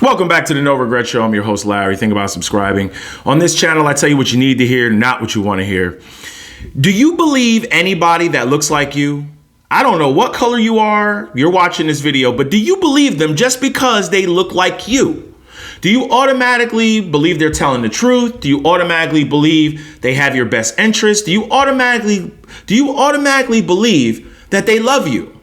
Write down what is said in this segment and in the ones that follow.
Welcome back to the No Regret Show. I'm your host, Larry. Think about subscribing. On this channel, I tell you what you need to hear, not what you want to hear. Do you believe anybody that looks like you? I don't know what color you are, you're watching this video, but do you believe them just because they look like you? Do you automatically believe they're telling the truth? Do you automatically believe they have your best interest? Do you automatically believe that they love you?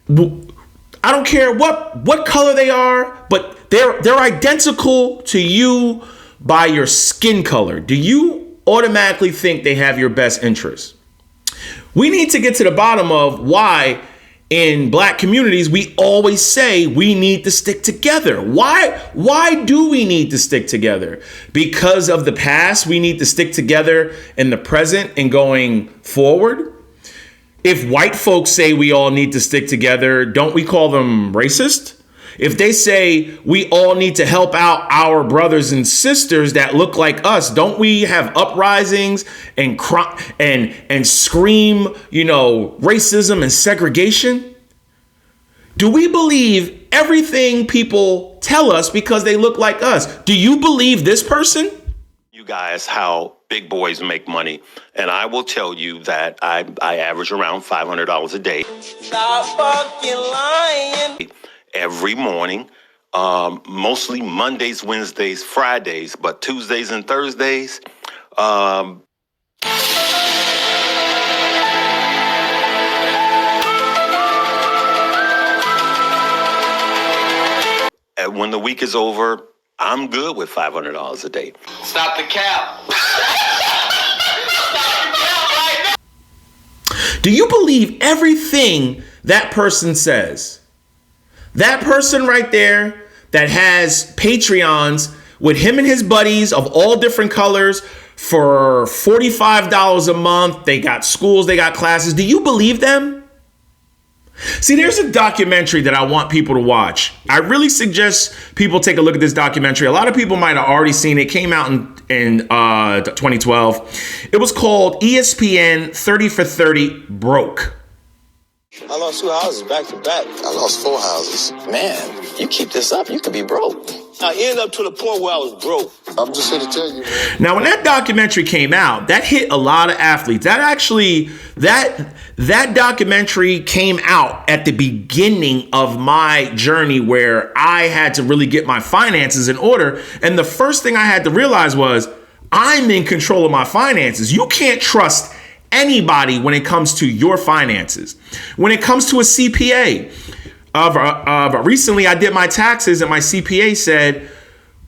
I don't care what color they are, but they're identical to you by your skin color. Do you automatically think they have your best interest? We need to get to the bottom of why in black communities we always say we need to stick together. Why do we need to stick together? Because of the past, we need to stick together in the present and going forward. If white folks say we all need to stick together, don't we call them racist? If they say we all need to help out our brothers and sisters that look like us, don't we have uprisings and scream, racism and segregation? Do we believe everything people tell us because they look like us? Do you believe this person? You guys, how big boys make money. And I will tell you that I average around $500 a day. Stop fucking lying. Every morning, mostly Mondays, Wednesdays, Fridays, but Tuesdays and Thursdays, and when the week is over, I'm good with $500 a day. Stop the cap. Do you believe everything that person says? That person right there that has Patreons with him and his buddies of all different colors for $45 a month. They got schools, they got classes. Do you believe them? See, there's a documentary that I want people to watch. I really suggest people take a look at this documentary. A lot of people might have already seen it. It came out in 2012. It was called ESPN 30 for 30 Broke. I lost 2 houses back to back. I lost 4 houses. Man, you keep this up, you could be broke. I ended up to the point where I was broke. I'm just here to tell you, man. Now, when that documentary came out, that hit a lot of athletes. That documentary came out at the beginning of my journey where I had to really get my finances in order. And the first thing I had to realize was I'm in control of my finances. You can't trust anybody when it comes to your finances. When it comes to a CPA, recently I did my taxes and my CPA said,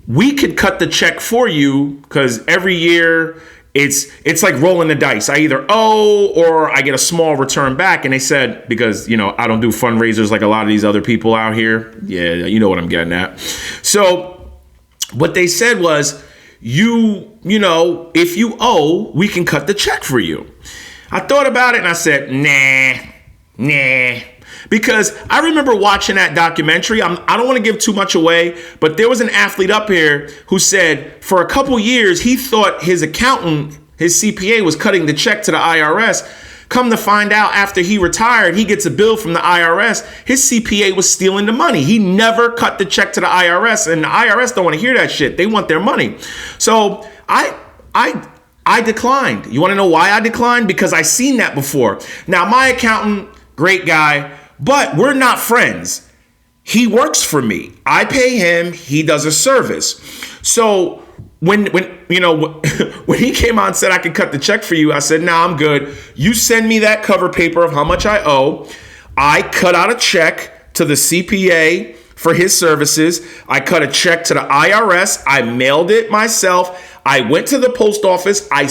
we could cut the check for you because every year it's like rolling the dice. I either owe or I get a small return back. And they said, because, I don't do fundraisers like a lot of these other people out here. Yeah, you know what I'm getting at. So what they said was, if you owe, we can cut the check for you. I thought about it and I said, nah. Because I remember watching that documentary. I don't want to give too much away, but there was an athlete up here who said for a couple years, he thought his accountant, his CPA was cutting the check to the IRS. Come to find out after he retired, he gets a bill from the IRS. His CPA was stealing the money. He never cut the check to the IRS, and the IRS don't want to hear that shit. They want their money. So I declined. You want to know why I declined? Because I seen that before. Now, my accountant, great guy, but we're not friends. He works for me. I pay him. He does a service. So when he came on and said I could cut the check for you, I said, nah, I'm good. You send me that cover paper of how much I owe. I cut out a check to the CPA for his services. I cut a check to the IRS. I mailed it myself. I went to the post office. I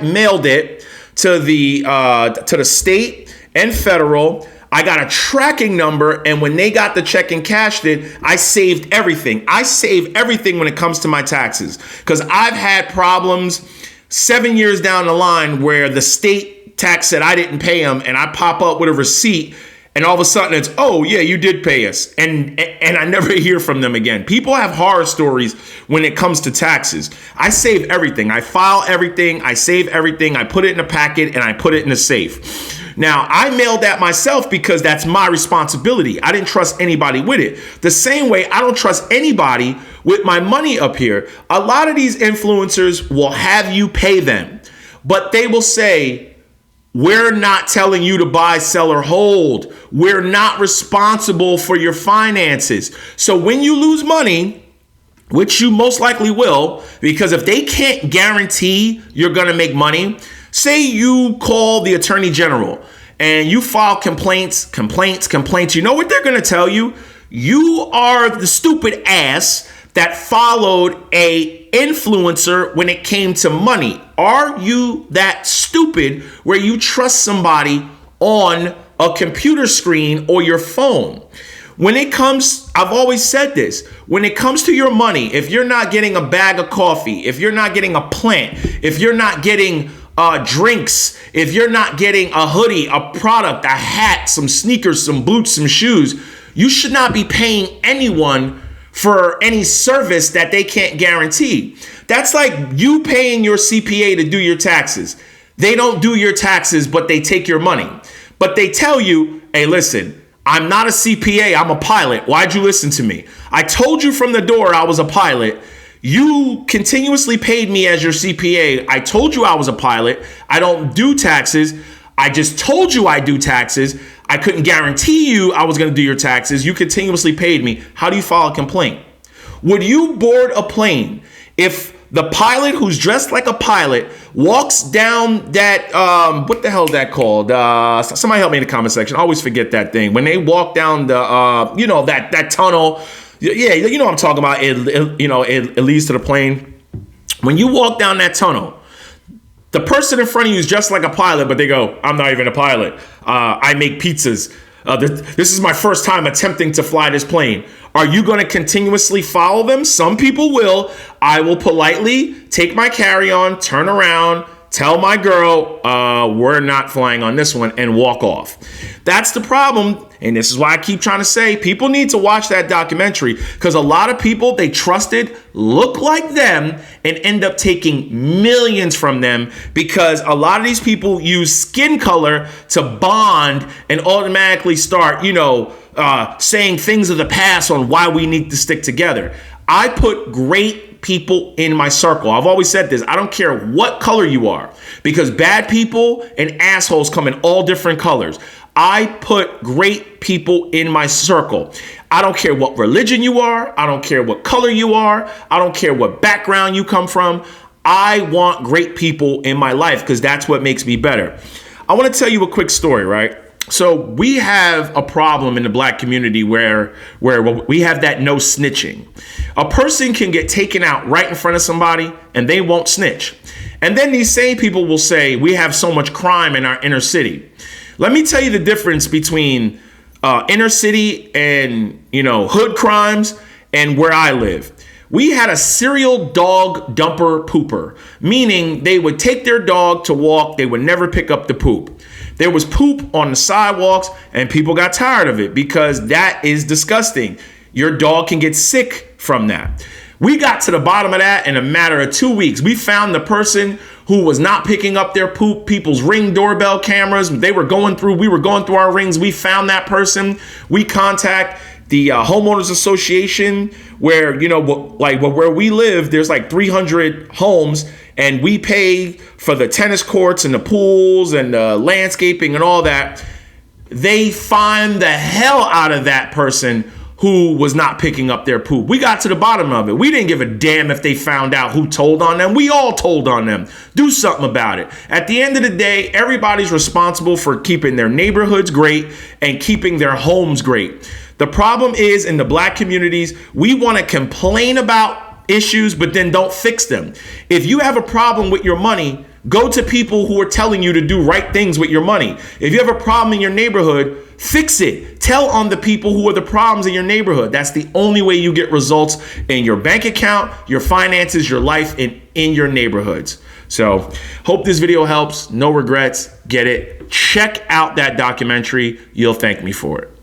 mailed it to the state and federal. I got a tracking number, and when they got the check and cashed it, I saved everything. I save everything when it comes to my taxes because I've had problems 7 years down the line where the state tax said I didn't pay them, and I pop up with a receipt, and all of a sudden it's, oh yeah, you did pay us, and I never hear from them again. People have horror stories when it comes to taxes. I save everything. I file everything. I save everything. I put it in a packet, and I put it in a safe. Now, I mailed that myself because that's my responsibility. I didn't trust anybody with it. The same way I don't trust anybody with my money up here. A lot of these influencers will have you pay them, but they will say, we're not telling you to buy, sell, or hold. We're not responsible for your finances. So when you lose money, which you most likely will, because if they can't guarantee you're going to make money, say you call the attorney general and you file complaints. You know what they're going to tell you? You are the stupid ass that followed a influencer when it came to money. Are you that stupid where you trust somebody on a computer screen or your phone? When it comes, I've always said this, when it comes to your money, if you're not getting a bag of coffee, if you're not getting a plant, if you're not getting drinks, if you're not getting a hoodie, a product, a hat, some sneakers, some boots, some shoes, you should not be paying anyone for any service that they can't guarantee. That's like you paying your CPA to do your taxes. They don't do your taxes, but they take your money. But they tell you, hey, listen, I'm not a CPA, I'm a pilot. Why'd you listen to me? I told you from the door I was a pilot. You continuously paid me as your CPA. I told you I was a pilot. I don't do taxes. I just told you I do taxes. I couldn't guarantee you I was going to do your taxes. You continuously paid me. How do you file a complaint? Would you board a plane if the pilot who's dressed like a pilot walks down that, what the hell is that called? Somebody help me in the comment section. I always forget that thing. When they walk down the, that tunnel. Yeah, you know what I'm talking about. It leads to the plane. When you walk down that tunnel, the person in front of you is just like a pilot, but they go, I'm not even a pilot. I make pizzas. This is my first time attempting to fly this plane. Are you going to continuously follow them? Some people will. I will politely take my carry-on, turn around, tell my girl, we're not flying on this one, and walk off. That's the problem. And this is why I keep trying to say people need to watch that documentary, because a lot of people they trusted look like them and end up taking millions from them, because a lot of these people use skin color to bond and automatically start, saying things of the past on why we need to stick together. I put great people in my circle. I've always said this. I don't care what color you are, because bad people and assholes come in all different colors. I put great people in my circle. I don't care what religion you are. I don't care what color you are. I don't care what background you come from. I want great people in my life because that's what makes me better. I want to tell you a quick story, right? So we have a problem in the black community where we have that no snitching. A person can get taken out right in front of somebody and they won't snitch. And then these same people will say, we have so much crime in our inner city. Let me tell you the difference between inner city and, hood crimes and where I live. We had a serial dog dumper pooper, meaning they would take their dog to walk. They would never pick up the poop. There was poop on the sidewalks and people got tired of it because that is disgusting. Your dog can get sick from that. We got to the bottom of that in a matter of 2 weeks. We found the person who was not picking up their poop, people's Ring doorbell cameras. We were going through our rings. We found that person. We contact the homeowners association where, where we live, there's like 300 homes and we pay for the tennis courts and the pools and the landscaping and all that. They find the hell out of that person who was not picking up their poop. We got to the bottom of it. We didn't give a damn if they found out who told on them. We all told on them. Do something about it. At the end of the day, everybody's responsible for keeping their neighborhoods great and keeping their homes great. The problem is in the black communities, we want to complain about issues, but then don't fix them. If you have a problem with your money, go to people who are telling you to do right things with your money. If you have a problem in your neighborhood, fix it. Tell on the people who are the problems in your neighborhood. That's the only way you get results in your bank account, your finances, your life, and in your neighborhoods. So hope this video helps. No regrets. Get it. Check out that documentary. You'll thank me for it.